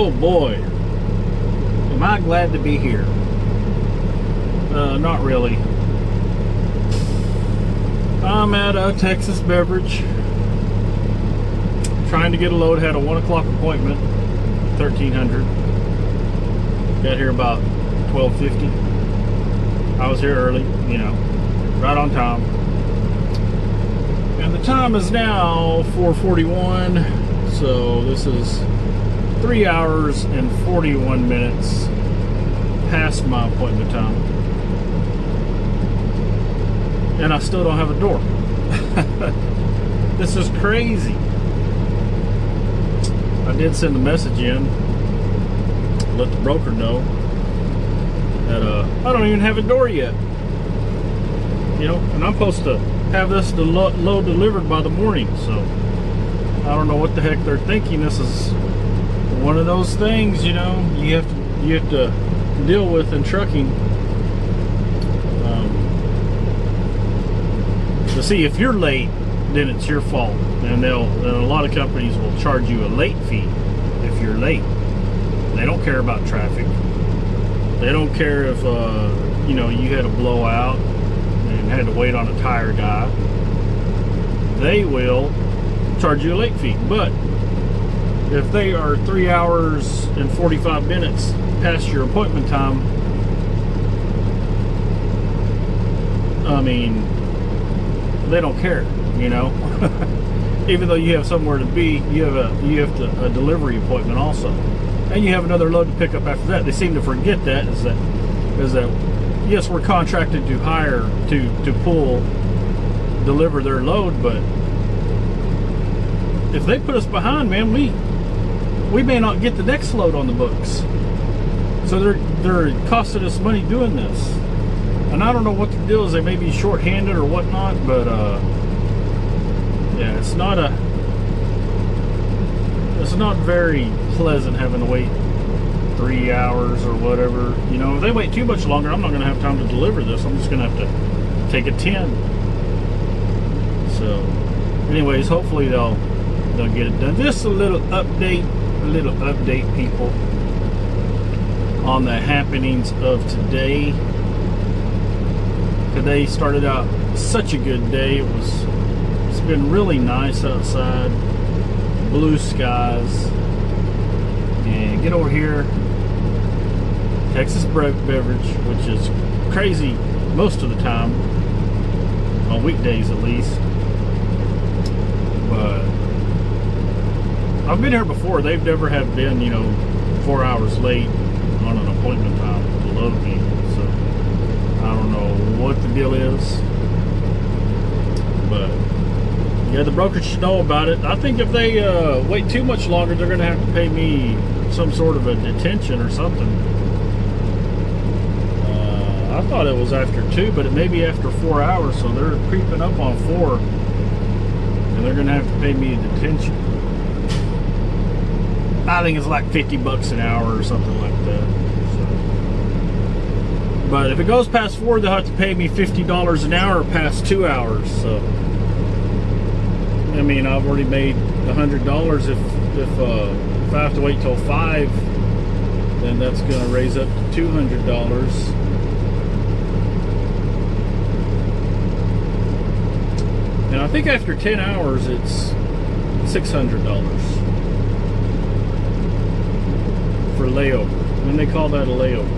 Oh boy, am I glad to be here. Not really. I'm at a Texas Beverage, trying to get a load. Had a 1 o'clock appointment, 1300. Got here about 12:50. I was here early, you know, right on time. And the time is now 4:41, so this is 3 hours and 41 minutes past my appointment time. And I still don't have a door. This is crazy. I did send a message in, let the broker know that I don't even have a door yet. You know, and I'm supposed to have this load delivered by the morning, so I don't know what the heck they're thinking. This is one of those things, you know, you have to deal with in trucking. To see if you're late, then it's your fault, and a lot of companies will charge you a late fee if you're late. They don't care about traffic. They don't care if you know, you had a blowout and had to wait on a tire guy. They will charge you a late fee. But if they are 3 hours and 45 minutes past your appointment time, I mean, they don't care, you know. Even though you have somewhere to be, you have a delivery appointment also, and you have another load to pick up after that. They seem to forget that is that yes, we're contracted to hire to pull, deliver their load, but if they put us behind, man, we may not get the next load on the books. So they're costing us money doing this. And I don't know what the deal is. They may be short-handed or whatnot, but yeah, it's not very pleasant having to wait 3 hours or whatever. You know, if they wait too much longer, I'm not going to have time to deliver this. I'm just going to have to take a 10. So, anyways, hopefully they'll get it done. Just a little update, people, on the happenings of today. Today started out such a good day. It's been really nice outside, blue skies. And get over here, Texas Beverage, which is crazy most of the time, on weekdays at least. But I've been here before. They've never have been, you know, 4 hours late on an appointment time to load me. So I don't know what the deal is, but yeah, the broker should know about it. I think if they wait too much longer, they're going to have to pay me some sort of a detention or something. I thought it was after 2, but it may be after 4 hours, so they're creeping up on 4, and they're going to have to pay me a detention. I think it's like $50 an hour or something like that. But if it goes past 4, they'll have to pay me $50 an hour past 2 hours. So, I mean, I've already made $100. If I have to wait till 5, then that's going to raise up to $200. And I think after 10 hours, it's $600 for layover. And they call that a layover.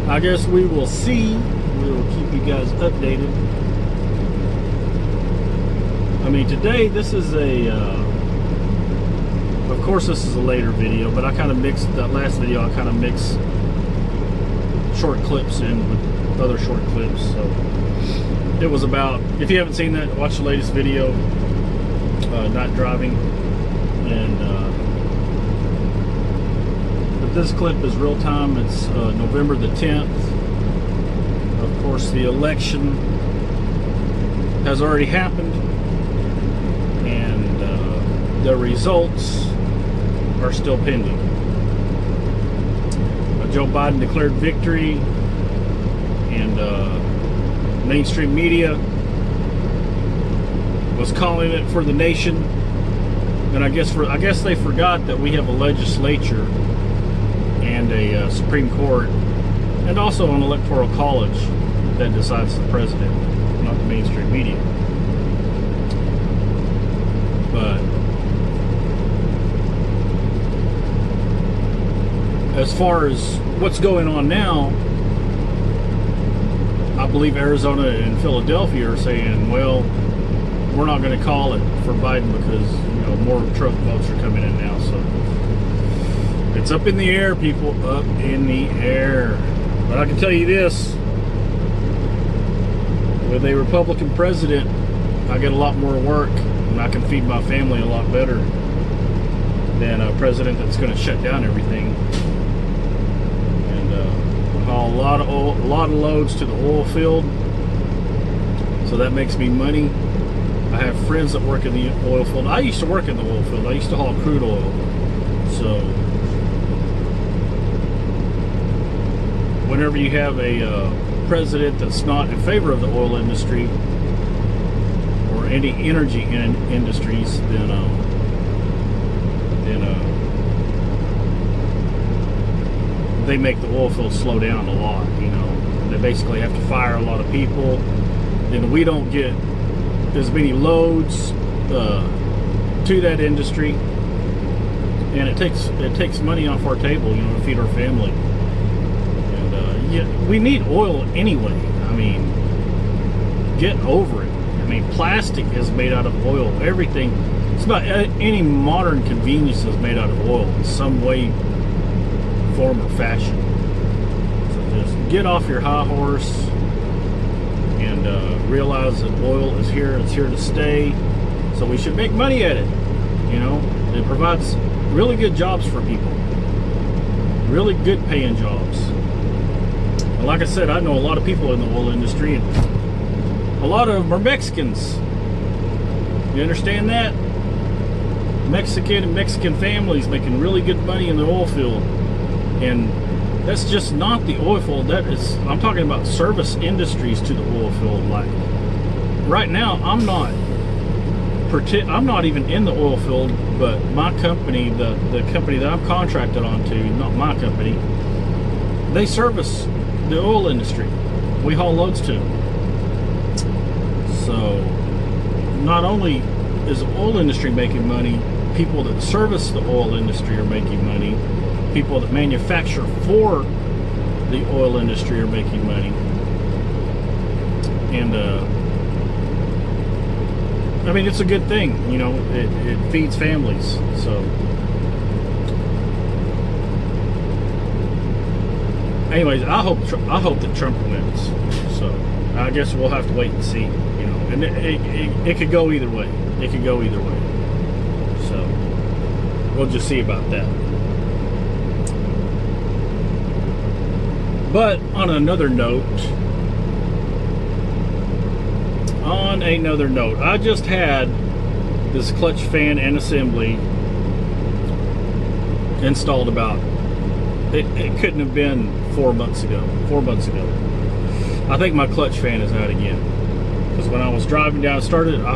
I guess we will see. We will keep you guys updated. I mean, today this is of course this is a later video, but I kind of mixed that last video. I kind of mixed short clips in with other short clips. So it was about, if you haven't seen that, watch the latest video, not driving. And this clip is real time. It's November the 10th. Of course, the election has already happened, and the results are still pending. Joe Biden declared victory, and mainstream media was calling it for the nation. And I guess they forgot that we have a legislature and a Supreme Court, and also an electoral college that decides the president, not the mainstream media. But as far as what's going on now, I believe Arizona and Philadelphia are saying, well, we're not going to call it for Biden because, you know, more Trump votes are coming in now. So it's up in the air, people, up in the air. But I can tell you this, with a Republican president, I get a lot more work and I can feed my family a lot better than a president that's going to shut down everything. And haul a lot of loads to the oil field, so that makes me money. I have friends that work in the oil field. I used to work in the oil field. I used to haul crude oil. So whenever you have a president that's not in favor of the oil industry or any energy industries, then they make the oil field slow down a lot. You know, they basically have to fire a lot of people, and we don't get as many loads to that industry, and it takes money off our table, you know, to feed our family. And yeah, we need oil anyway. I mean, get over it. I mean, plastic is made out of oil. Everything, it's about any modern convenience is made out of oil in some way, form, or fashion. So just get off your high horse and realize that oil is here. It's here to stay. So we should make money at it. You know, it provides really good jobs for people, really good paying jobs. And like I said, I know a lot of people in the oil industry, and a lot of them are Mexicans. You understand that? Mexican families making really good money in the oil field. And that's just not the oil field. That is, I'm talking about service industries to the oil field. Like right now, I'm not even in the oil field, but my company, the company that I'm contracted on to, not my company, they service the oil industry. We haul loads to them. So not only is the oil industry making money, people that service the oil industry are making money. People that manufacture for the oil industry are making money. And I mean, it's a good thing, you know, it feeds families. So anyways, I hope that Trump wins. So I guess we'll have to wait and see, you know. And it could go either way. It could go either way. So we'll just see about that. But on another note, I just had this clutch fan and assembly installed about, it couldn't have been 4 months ago. I think my clutch fan is out again. Because when I was driving down, I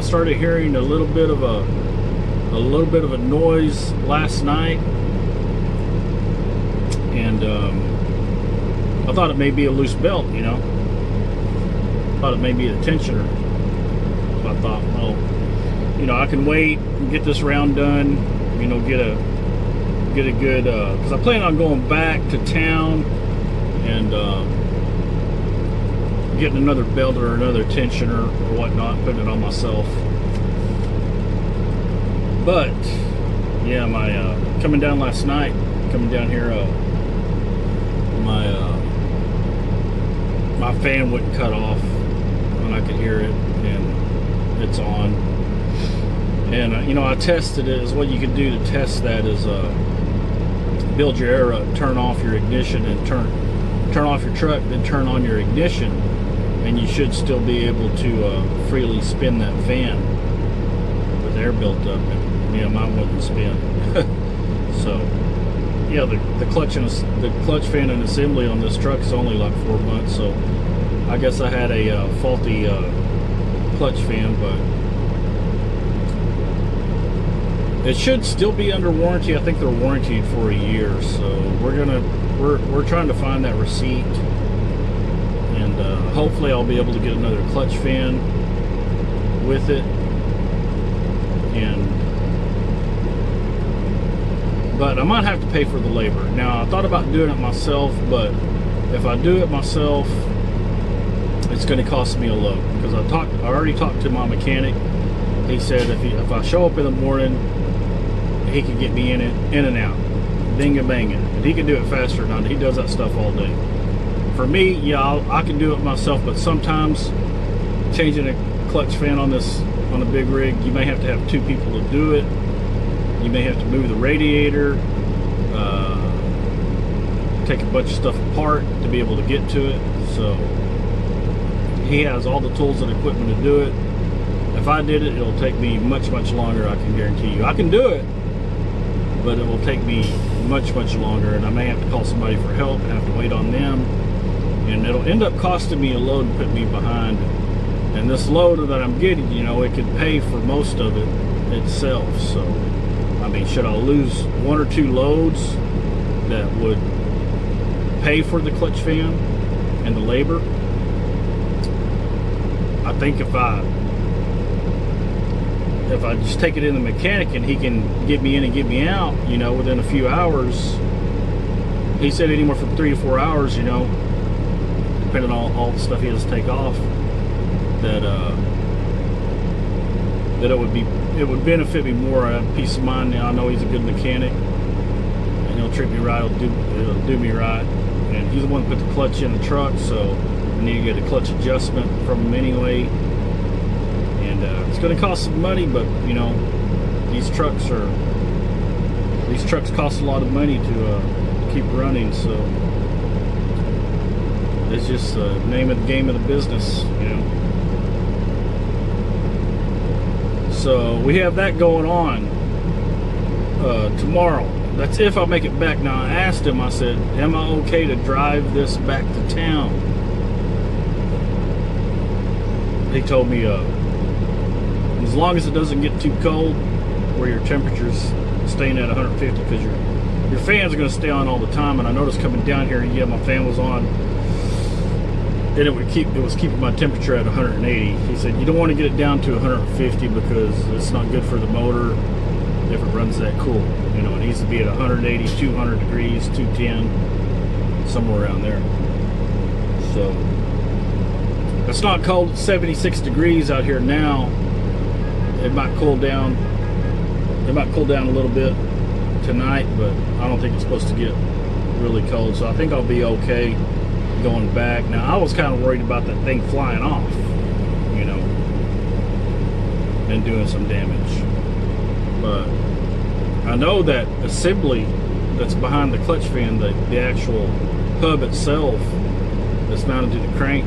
started hearing a little bit of a noise last night. And I thought it may be a loose belt, you know. Thought it may be a tensioner. So I thought, well, you know, I can wait and get this round done. You know, get a good. Because I plan on going back to town and getting another belt or another tensioner or whatnot, putting it on myself. But yeah, my coming down last night, coming down here, my fan wouldn't cut off, and I could hear it, and it's on. And you know, I tested it. Is what you can do to test that is build your air up, turn off your ignition, and turn off your truck, then turn on your ignition, and you should still be able to freely spin that fan with air built up. And yeah, mine wouldn't spin. So yeah, the clutch fan and assembly on this truck is only like 4 months, so I guess I had a faulty clutch fan. But It should still be under warranty. I think they're warranted for a year, so we're trying to find that receipt, and hopefully I'll be able to get another clutch fan with it. But I might have to pay for the labor. Now I thought about doing it myself, but if I do it myself, it's going to cost me a load, because I already talked to my mechanic. He said if I show up in the morning, he can get me in and out, bing banging, and he can do it faster than he does that stuff all day. For me, yeah, I can do it myself, but sometimes changing a clutch fan on a big rig, you may have to have 2 people to do it. You may have to move the radiator, take a bunch of stuff apart to be able to get to it. So he has all the tools and equipment to do it. If I did it, it'll take me much longer. I can guarantee you. I can do it, but it will take me much longer, and I may have to call somebody for help and have to wait on them, and it'll end up costing me a load and put me behind. And this load that I'm getting, it could pay for most of it itself. So I mean, should I lose 1 or 2 loads that would pay for the clutch fan and the labor? I think if I just take it in the mechanic and he can get me in and get me out, within a few hours. He said anywhere from 3 to 4 hours, depending on all the stuff he has to take off, that it would benefit me more. I have peace of mind now. I know he's a good mechanic, and he'll treat me right. He'll do me right. And he's the one that put the clutch in the truck, so I need to get a clutch adjustment from him anyway. And it's going to cost some money, but these trucks cost a lot of money to keep running. So it's just the name of the game of the business, So we have that going on tomorrow. That's if I make it back. Now I asked him, I said, am I okay to drive this back to town? He told me as long as it doesn't get too cold where your temperature's staying at 150, because your fans are going to stay on all the time. And I noticed coming down here, my fan was on, and it was keeping my temperature at 180. He said you don't want to get it down to 150 because it's not good for the motor if it runs that cool. It needs to be at 180, 200 degrees, 210, somewhere around there. So it's not cold. It's 76 degrees out here now. It might cool down. It might cool down a little bit tonight, but I don't think it's supposed to get really cold. So I think I'll be okay going back. Now I was kind of worried about that thing flying off, and doing some damage. But I know that assembly that's behind the clutch fan, the actual hub itself that's mounted to the crank,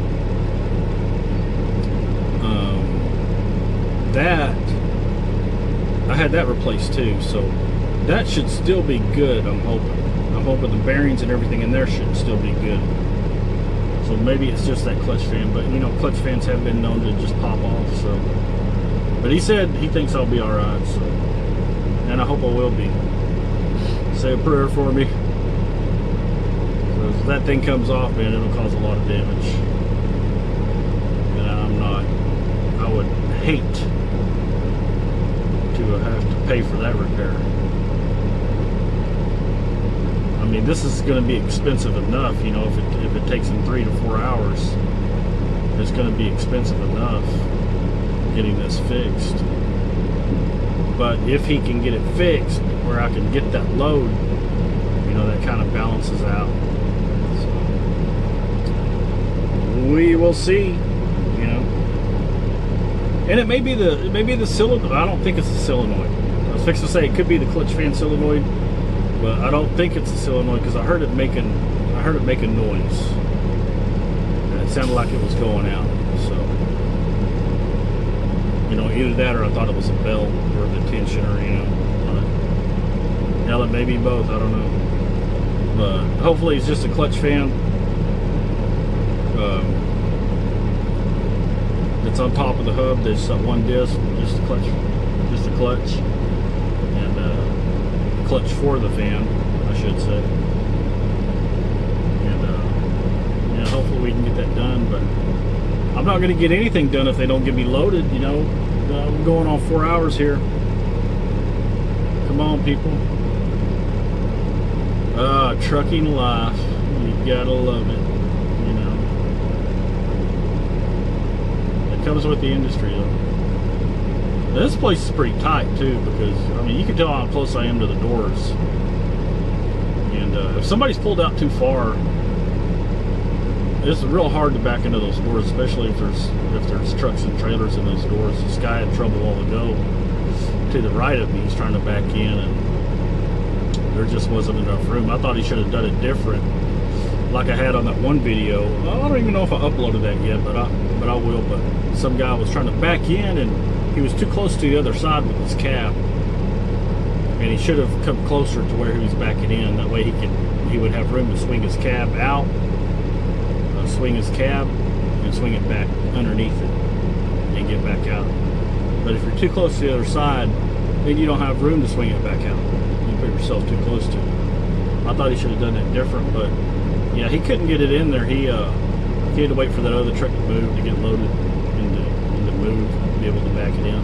that I had that replaced too, so that should still be good. I'm hoping the bearings and everything in there should still be good. So maybe it's just that clutch fan, but clutch fans have been known to just pop off. So, but he said he thinks I'll be all right. So, and I hope I will be. Say a prayer for me. If that thing comes off, man, it'll cause a lot of damage. And I would hate to have to pay for that repair. I mean, this is going to be expensive enough, if it takes him 3 to 4 hours, it's going to be expensive enough getting this fixed. But if he can get it fixed where I can get that load, that kind of balances out. So we will see, And it may be the solenoid. I don't think it's a solenoid. I was fixing to say it could be the clutch fan solenoid, but I don't think it's a solenoid because I heard it making noise. And it sounded like it was going out. So either that or I thought it was a belt or the tensioner. Hell, it may be both. I don't know. But hopefully it's just a clutch fan. It's on top of the hub. There's one disc, just the clutch, and and clutch for the fan, I should say. And yeah, hopefully we can get that done. But I'm not going to get anything done if they don't get me loaded. You know, I'm going on 4 hours here. Come on, people. Trucking life. You gotta love it. You know, it comes with the industry, though. This place is pretty tight too, because I mean, you can tell how close I am to the doors. And if somebody's pulled out too far, it's real hard to back into those doors, especially if there's trucks and trailers in those doors. This guy had trouble a while ago to the right of me. He's trying to back in, and there just wasn't enough room. I thought he should have done it different, like I had on that one video. I don't even know if I uploaded that yet, but I will. But some guy was trying to back in, and he was too close to the other side with his cab, and he should have come closer to where he was backing in. That way he would have room to swing his cab out, swing his cab, and swing it back underneath it, and get back out. But if you're too close to the other side, then you don't have room to swing it back out. You put yourself too close to it. I thought he should have done that different, but yeah, he couldn't get it in there. He had to wait for that other truck to move, to get loaded, and to move, to be able to back it in.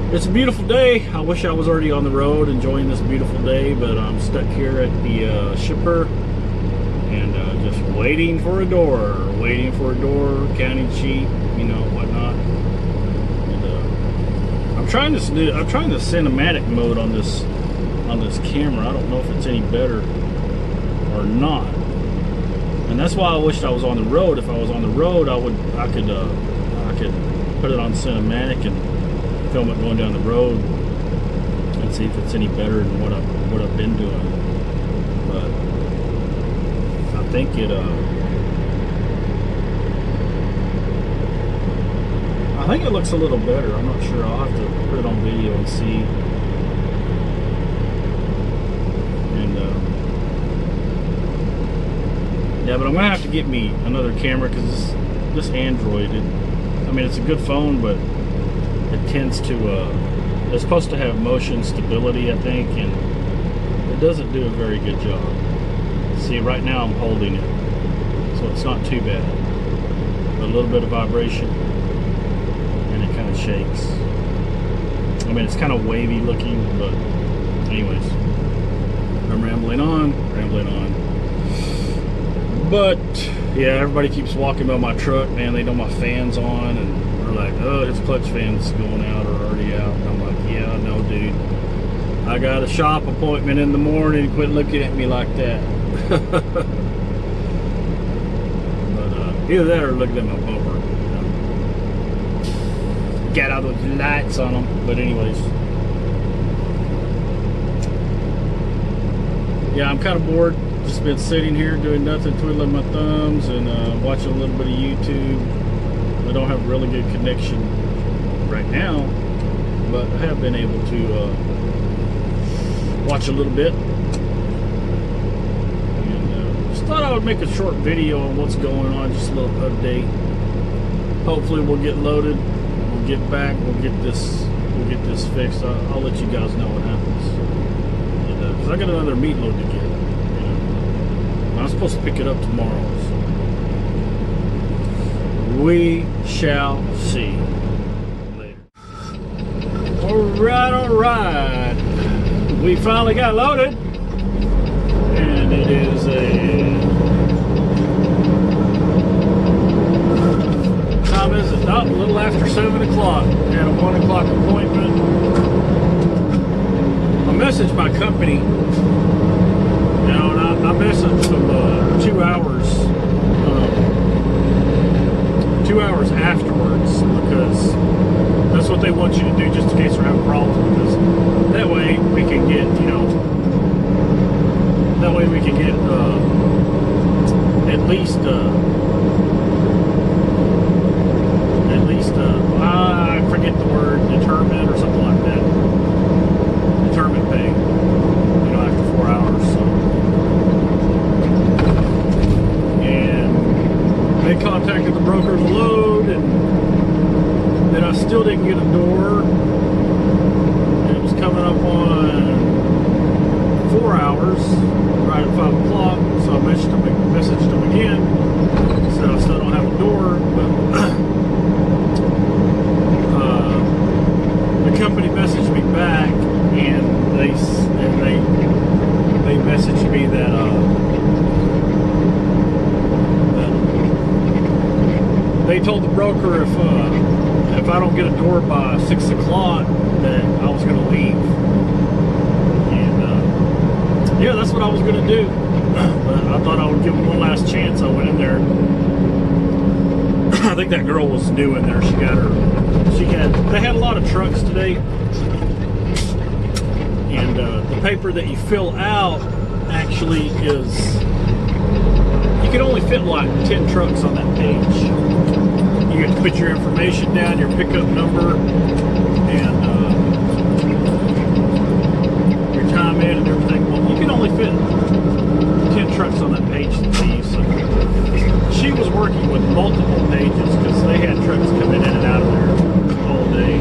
So it's a beautiful day. I wish I was already on the road enjoying this beautiful day, but I'm stuck here at the shipper and just waiting for a door, counting sheet, you know, whatnot. And I'm trying the cinematic mode on this camera. I don't know if it's any better or not, and that's why I wished I was on the road. If I was on the road, I could put it on cinematic and film it going down the road and see if it's any better than what I've been doing. But I think it looks a little better. I'm not sure. I'll have to put it on video and see. And yeah, but I'm gonna have to get me another camera, because this Android, I mean, it's a good phone, but it tends to it's supposed to have motion stability, I think, and it doesn't do a very good job. See, right now I'm holding it, so it's not too bad. But a little bit of vibration, and it kind of shakes. I mean, it's kind of wavy looking, but anyways, I'm rambling on. But yeah, everybody keeps walking by my truck, man. They know my fan's on, and they're like, oh, his clutch fan's going out or already out. And I'm like, yeah, no, dude. I got a shop appointment in the morning. Quit looking at me like that. But either that or looking at my bumper. You know? Got all those lights on them. But anyways. Yeah, I'm kind of bored. Just been sitting here doing nothing, twiddling my thumbs, and watching a little bit of YouTube. I don't have a really good connection right now, but I have been able to watch a little bit. And just thought I would make a short video on what's going on, just a little update. Hopefully we'll get loaded, we'll get back, we'll get this fixed. I'll let you guys know what happens. Because I got another meat load to get. I'm supposed to pick it up tomorrow, so we shall see later. All right. We finally got loaded, and it is time is it? Not a little after 7 o'clock. We had a 1 o'clock appointment. I messaged my company. You know, and I messaged them 2 hours, 2 hours afterwards, because that's what they want you to do, just in case they're having problems. Because that way we can get, you know, at least I forget the word, determined or something like that. Determined pay, you know, after 4 hours. So. And they contacted the broker's load, and then I still didn't get a door. It was coming up on 4 hours, right at 5 o'clock. So I messaged him again. Said I still don't have a door, but the company messaged me back, and they messaged me that they told the broker if I don't get a door by 6 o'clock, then I was going to leave. And yeah, that's what I was going to do. But I thought I would give them one last chance. I went in there. I think that girl was new in there. They had a lot of trucks today. And the paper that you fill out actually is, you can only fit like 10 trucks on that page. You have to put your information down, your pickup number, and your time in and everything. Well, you can only fit 10 trucks on that page to see. So she was working with multiple pages because they had trucks coming in and out of there all day.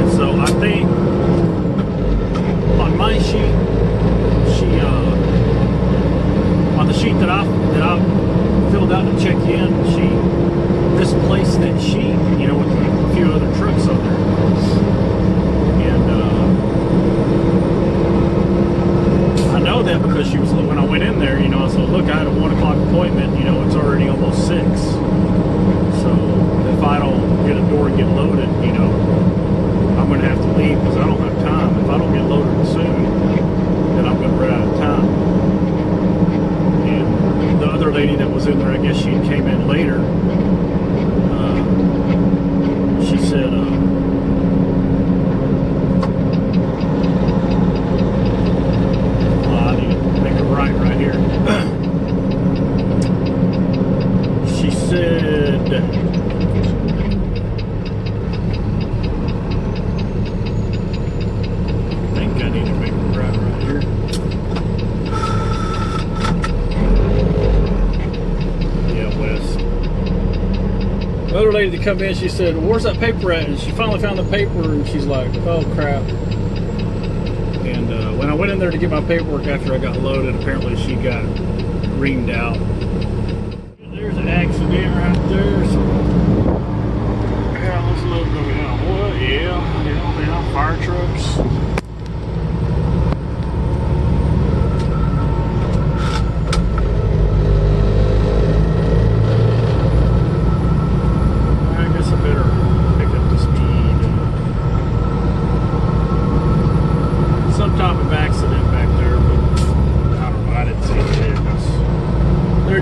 And so I think on my sheet, on the sheet that I filled out to check in, she misplaced that sheet, with a few other trucks on there. And I know that because she was, when I went in there, I said, look, I had a 1 o'clock appointment, it's already almost 6. So if I don't get a door and get loaded, I'm going to have to leave because I don't have time. If I don't get loaded soon, then I'm going to run out of time. And the other lady that was in there, I guess she came in later. She said, well, I need to make it right here. She said, I think I need to make it right here. The other lady that come in, she said, well, where's that paper at? And she finally found the paper, and she's like, oh crap. And when I went in there to get my paperwork after I got loaded, apparently she got reamed out. There's an accident right there. So yeah, let's look. What? Yeah, fire trucks.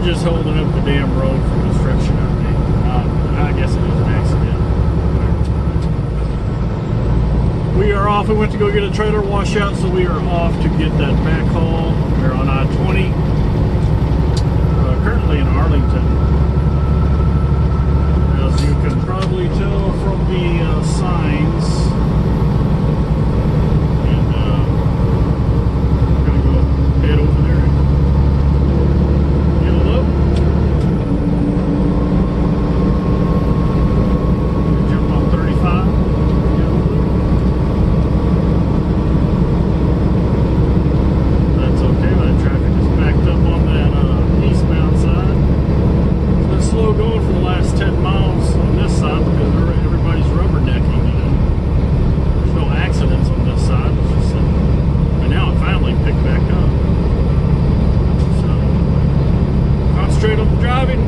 Just holding up the damn road for construction, I think. I guess it was an accident. We are off. We went to go get a trailer washout, so we are off to get that backhaul. We're on I-20, currently in Arlington. As you can probably tell from the signs. And we're going to go head over there. Straight up driving.